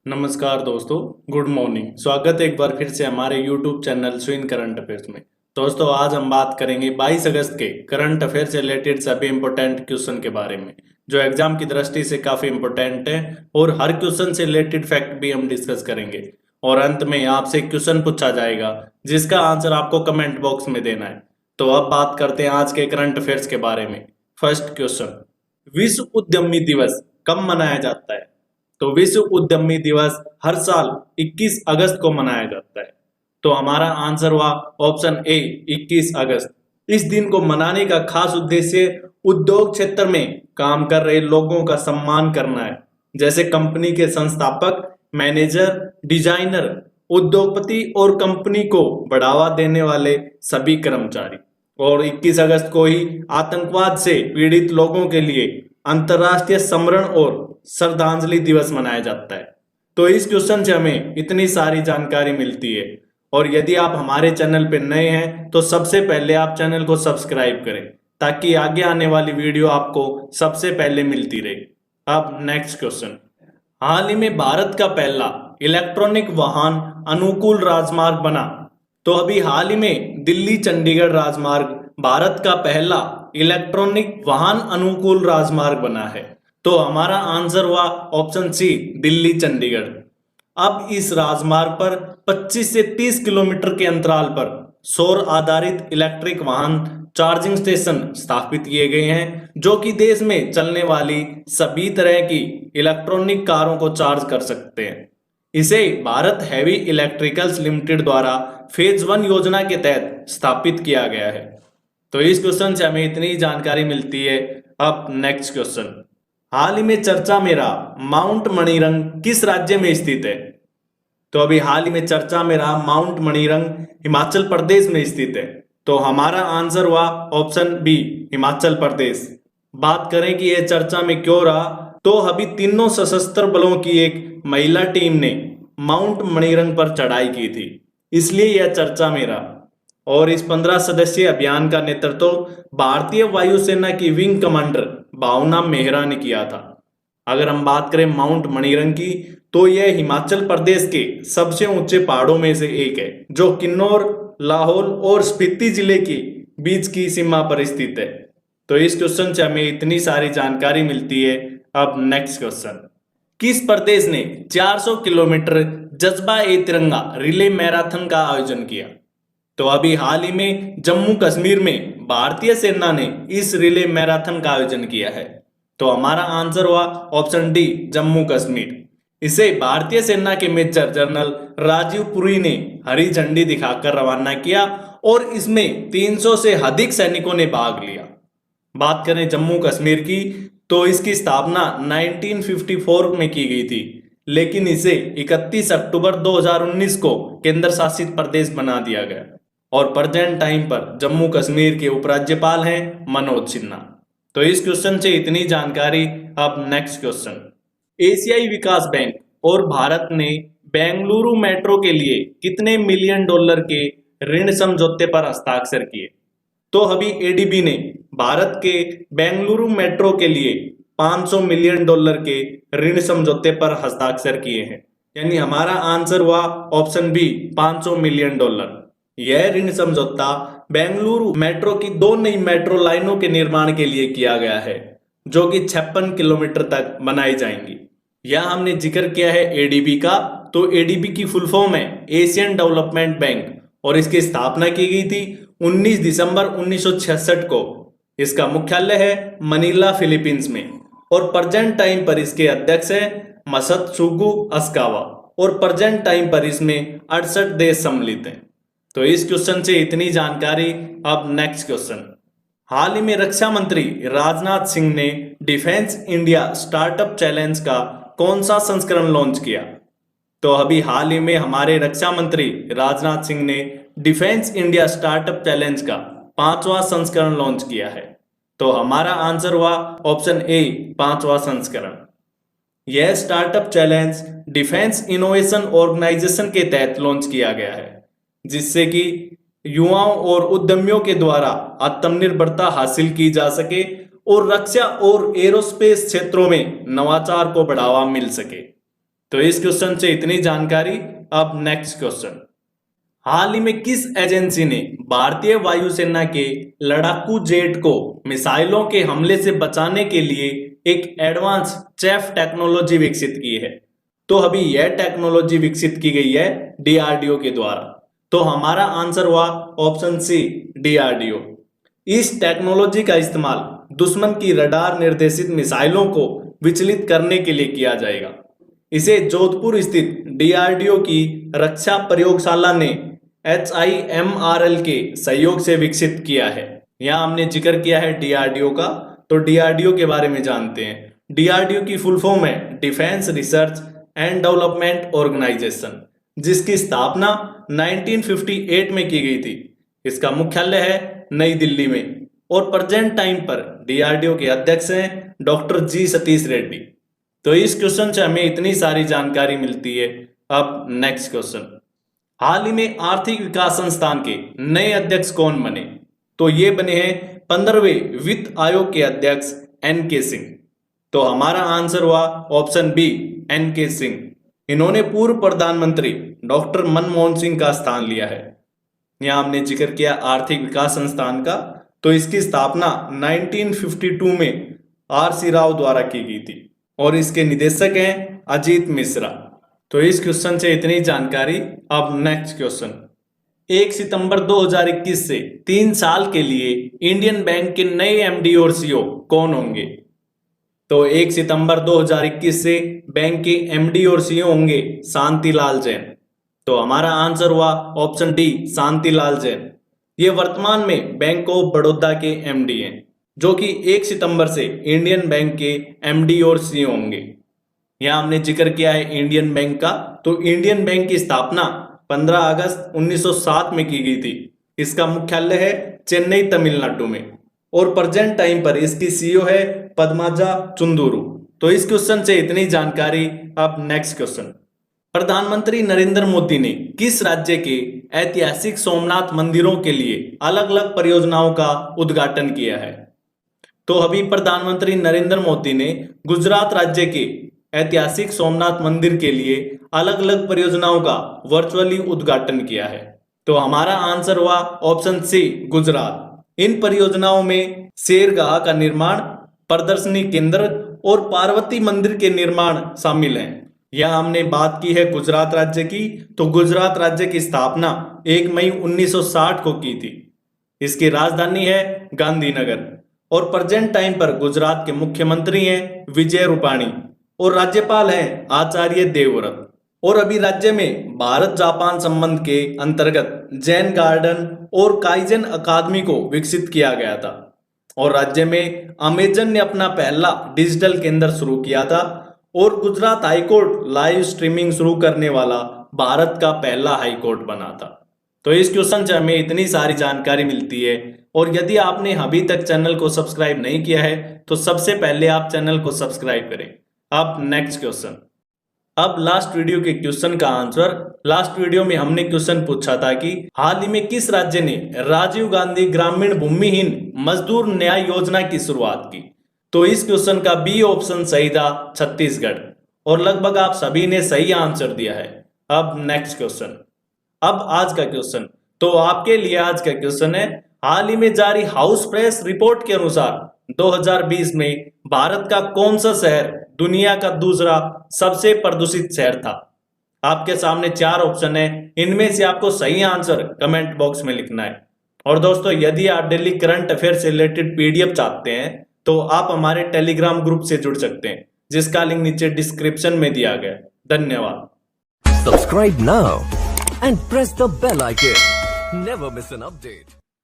नमस्कार दोस्तों, good morning. स्वागत है एक बार फिर से हमारे यूट्यूब चैनल स्विन करंट अफेयर्स में। दोस्तों, आज हम बात करेंगे 22 अगस्त के करंट अफेयर से रिलेटेड सभी इंपॉर्टेंट क्वेश्चन के बारे में, जो एग्जाम की दृष्टि से काफी इंपॉर्टेंट है। और हर क्वेश्चन से रिलेटेड फैक्ट भी हम डिस्कस करेंगे। और अंत में आपसे एक क्वेश्चन पूछा जाएगा जिसका आंसर आपको कमेंट बॉक्स में देना है। तो अब बात करते हैं आज के करंट अफेयर्स के बारे में। फर्स्ट क्वेश्चन, विश्व उद्यमी दिवस कब मनाया जाता है? तो विश्व उद्यमी दिवस हर साल 21 अगस्त को मनाया जाता है। तो हमारा आंसर हुआ ऑप्शन ए 21 अगस्त। इस दिन को मनाने का खास उद्देश्य उद्योग क्षेत्र में काम कर रहे लोगों का सम्मान करना है, जैसे कंपनी के संस्थापक, मैनेजर, डिजाइनर, उद्योगपति और कंपनी को बढ़ावा देने वाले सभी कर्मचारी। और 21 अगस्त को ही आतंकवाद से पीड़ित लोगों के लिए अंतर्राष्ट्रीय स्मरण और श्रद्धांजलि दिवस मनाया जाता है। तो इस क्वेश्चन से हमें इतनी सारी जानकारी मिलती है। और यदि आप हमारे चैनल पर नए हैं तो सबसे पहले आप चैनल को सब्सक्राइब करें, ताकि आगे आने वाली वीडियो आपको सबसे पहले मिलती रहे। अब नेक्स्ट क्वेश्चन, हाल ही में भारत का पहला इलेक्ट्रॉनिक वाहन अनुकूल राजमार्ग बना। तो अभी हाल ही में दिल्ली चंडीगढ़ राजमार्ग भारत का पहला इलेक्ट्रॉनिक वाहन अनुकूल राजमार्ग बना है। तो हमारा आंसर हुआ ऑप्शन सी, दिल्ली चंडीगढ़। अब इस राजमार्ग पर 25 से 30 किलोमीटर के अंतराल पर सौर आधारित इलेक्ट्रिक वाहन चार्जिंग स्टेशन स्थापित किए गए हैं, जो कि देश में चलने वाली सभी तरह की इलेक्ट्रॉनिक कारों को चार्ज कर सकते हैं। इसे भारत हैवी इलेक्ट्रिकल्स लिमिटेड द्वारा फेज 1 योजना के तहत स्थापित किया गया है। तो इस क्वेश्चन से हमें इतनी जानकारी मिलती है। अब नेक्स्ट क्वेश्चन, हाल ही में चर्चा में रहा माउंट मणिरंग किस राज्य में स्थित है? तो अभी हाल ही में चर्चा में रहा माउंट मणिरंग हिमाचल प्रदेश में स्थित है। तो हमारा आंसर हुआ ऑप्शन बी, हिमाचल प्रदेश। बात करें कि यह चर्चा में क्यों रहा, तो अभी तीनों सशस्त्र बलों की एक महिला टीम ने माउंट मणिरंग पर चढ़ाई की थी, इसलिए यह चर्चा में रहा। और इस 15 सदस्यीय अभियान का नेतृत्व भारतीय वायुसेना की विंग कमांडर भावना मेहरा ने किया था। अगर हम बात करें माउंट मणिरंग की, तो यह हिमाचल प्रदेश के सबसे ऊंचे पहाड़ों में से एक है, जो किन्नौर, लाहौल और स्पीति जिले के बीच की सीमा पर स्थित है। तो इस क्वेश्चन से हमें इतनी सारी जानकारी मिलती है। अब नेक्स्ट क्वेश्चन, किस प्रदेश ने 400 किलोमीटर जज्बा ए तिरंगा रिले मैराथन का आयोजन किया? तो अभी हाल ही में जम्मू कश्मीर में भारतीय सेना ने इस रिले मैराथन का आयोजन किया है। तो हमारा आंसर हुआ ऑप्शन डी, जम्मू कश्मीर। इसे भारतीय सेना के मेजर जनरल राजीव पुरी ने हरी झंडी दिखाकर रवाना किया और इसमें 300 से अधिक सैनिकों ने भाग लिया। बात करें जम्मू कश्मीर की, तो इसकी स्थापना 1954 में की गई थी, लेकिन इसे 31 अक्टूबर 2019 को केंद्र शासित प्रदेश बना दिया गया। और प्रेजेंट टाइम पर जम्मू कश्मीर के उपराज्यपाल हैं मनोज सिन्हा। तो इस क्वेश्चन से इतनी जानकारी। अब नेक्स्ट क्वेश्चन, एशियाई विकास बैंक और भारत ने बेंगलुरु मेट्रो के लिए कितने मिलियन डॉलर के ऋण समझौते पर हस्ताक्षर किए? तो अभी एडीबी ने भारत के बेंगलुरु मेट्रो के लिए 500 मिलियन डॉलर के ऋण समझौते पर हस्ताक्षर किए हैं। यानी हमारा आंसर हुआ ऑप्शन बी, 500 मिलियन डॉलर। यह ऋण समझौता बेंगलुरु मेट्रो की 2 नई मेट्रो लाइनों के निर्माण के लिए किया गया है, जो कि 56 किलोमीटर तक बनाई जाएंगी। यह हमने जिक्र किया है एडीबी का। तो एडीबी की फुल फॉर्म है एशियन डेवलपमेंट बैंक और इसकी स्थापना की गई थी 19 दिसंबर 1966 को। इसका मुख्यालय है मनीला, फिलीपींस में। और प्रेजेंट टाइम पर इसके अध्यक्ष है मसत्सुगु अस्कावा। और प्रेजेंट टाइम पर इसमें 68 देश सम्मिलित हैं। तो इस क्वेश्चन से इतनी जानकारी। अब नेक्स्ट क्वेश्चन, हाल ही में रक्षा मंत्री राजनाथ सिंह ने डिफेंस इंडिया स्टार्टअप चैलेंज का कौन सा संस्करण लॉन्च किया? तो अभी हाल ही में हमारे रक्षा मंत्री राजनाथ सिंह ने डिफेंस इंडिया स्टार्टअप चैलेंज का 5वां संस्करण लॉन्च किया है। तो हमारा आंसर हुआ ऑप्शन ए, 5वां संस्करण। यह startup challenge defence innovation organization के तहत लॉन्च किया गया है, जिससे कि युवाओं और उद्यमियों के द्वारा आत्मनिर्भरता हासिल की जा सके और रक्षा और एरोस्पेस क्षेत्रों में नवाचार को बढ़ावा मिल सके। तो इस क्वेश्चन से इतनी जानकारी। अब नेक्स्ट क्वेश्चन, हाल ही में किस एजेंसी ने भारतीय वायुसेना के लड़ाकू जेट को मिसाइलों के हमले से बचाने के लिए एक एडवांस चेफ टेक्नोलॉजी विकसित की है? तो अभी यह टेक्नोलॉजी विकसित की गई है डीआरडीओ के द्वारा। तो हमारा आंसर हुआ ऑप्शन सी, डीआरडीओ। इस टेक्नोलॉजी का इस्तेमाल दुश्मन की रडार निर्देशित मिसाइलों को विचलित करने के लिए किया जाएगा। इसे जोधपुर स्थित डीआरडीओ की रक्षा प्रयोगशाला ने HIMRL के सहयोग से विकसित किया है। यहाँ हमने जिक्र किया है डीआरडीओ का, तो डीआरडीओ के बारे में जानते हैं। डीआरडीओ की फुल फॉर्म है defence research and development organization, जिसकी स्थापना 1958 में की गई थी। इसका मुख्यालय है नई दिल्ली में और प्रेजेंट टाइम पर डीआरडीओ के अध्यक्ष हैं डॉक्टर जी सतीश रेड्डी। तो इस क्वेश्चन से हमें इतनी सारी जानकारी मिलती है। अब नेक्स्ट क्वेश्चन, हाल ही में आर्थिक विकास संस्थान के नए अध्यक्ष कौन बने? तो ये बने हैं 15वें वित्त आयोग के अध्यक्ष NK सिंह। तो हमारा आंसर हुआ ऑप्शन बी, NK सिंह। इन्होंने पूर्व प्रधानमंत्री डॉक्टर मनमोहन सिंह का स्थान लिया है। यहाँ हमने जिक्र किया आर्थिक विकास संस्थान का, तो इसकी स्थापना 1952 में RC राव द्वारा की गई थी और इसके निदेशक हैं अजीत मिश्रा। तो इस क्वेश्चन से इतनी जानकारी। अब नेक्स्ट क्वेश्चन, 1 सितंबर 2021 से 3 साल के लिए इंडियन बैंक के नए MD और CEO कौन होंगे? तो 1 सितंबर 2021 से बैंक के MD और CEO होंगे शांतिलाल जैन। तो हमारा आंसर हुआ ऑप्शन डी, शांतिलाल जैन। ये वर्तमान में बैंक ऑफ बड़ौदा के MD हैं, जो कि 1 सितंबर से इंडियन बैंक के MD और CEO होंगे। यहाँ हमने जिक्र किया है इंडियन बैंक का, तो इंडियन बैंक की स्थापना 15 अगस्त 1907 में की गई थी। इसका मुख्यालय है चेन्नई, तमिलनाडु में और प्रेजेंट टाइम पर इसकी CEO है पद्माजा चुंदुरु। तो इस क्वेश्चन से इतनी जानकारी। अब नेक्स्ट क्वेश्चन, प्रधानमंत्री नरेंद्र मोदी ने किस राज्य के ऐतिहासिक सोमनाथ मंदिरों के लिए अलग अलग परियोजनाओं का उद्घाटन किया है? तो अभी प्रधानमंत्री नरेंद्र मोदी ने गुजरात राज्य के ऐतिहासिक सोमनाथ मंदिर के लिए अलग अलग परियोजनाओं का वर्चुअली उद्घाटन किया है। तो हमारा आंसर हुआ ऑप्शन सी, गुजरात। इन परियोजनाओं में शेरगाह का निर्माण, प्रदर्शनी केंद्र और पार्वती मंदिर के निर्माण शामिल हैं। यह हमने बात की है गुजरात राज्य की, तो गुजरात राज्य की स्थापना 1 मई 1960 को की थी। इसकी राजधानी है गांधीनगर और प्रेजेंट टाइम पर गुजरात के मुख्यमंत्री हैं विजय रूपाणी और राज्यपाल हैं आचार्य देवव्रत। और अभी राज्य में भारत जापान संबंध के अंतर्गत जैन गार्डन और काइजन अकादमी को विकसित किया गया था और राज्य में अमेजन ने अपना पहला डिजिटल केंद्र शुरू किया था और गुजरात हाईकोर्ट लाइव स्ट्रीमिंग शुरू करने वाला भारत का पहला हाईकोर्ट बना था। तो इस क्वेश्चन से हमें इतनी सारी जानकारी मिलती है। और यदि आपने अभी तक चैनल को सब्सक्राइब नहीं किया है तो सबसे पहले आप चैनल को सब्सक्राइब करें। अब नेक्स्ट क्वेश्चन, अब लास्ट वीडियो के क्वेश्चन का आंसर। लास्ट वीडियो में हमने क्वेश्चन पूछा था कि हाल ही में किस राज्य ने राजीव गांधी ग्रामीण भूमिहीन मजदूर न्याय योजना की शुरुआत की? तो इस क्वेश्चन का बी ऑप्शन सही था, छत्तीसगढ़। और लगभग आप सभी ने सही आंसर दिया है। अब नेक्स्ट क्वेश्चन, अब आज का क्वेश्चन, तो आपके लिए आज का क्वेश्चन है, हाल ही में जारी हाउस प्रेस रिपोर्ट के अनुसार 2020 में भारत का कौन सा शहर दुनिया का दूसरा सबसे प्रदूषित शहर था? आपके सामने 4 ऑप्शन है, इनमें से आपको सही आंसर कमेंट बॉक्स में लिखना है। और दोस्तों, यदि आप डेली करंट अफेयर से रिलेटेड PDF चाहते हैं तो आप हमारे टेलीग्राम ग्रुप से जुड़ सकते हैं, जिसका लिंक नीचे डिस्क्रिप्शन में दिया गया है। धन्यवाद। Subscribe now and press the bell icon. Never miss an update.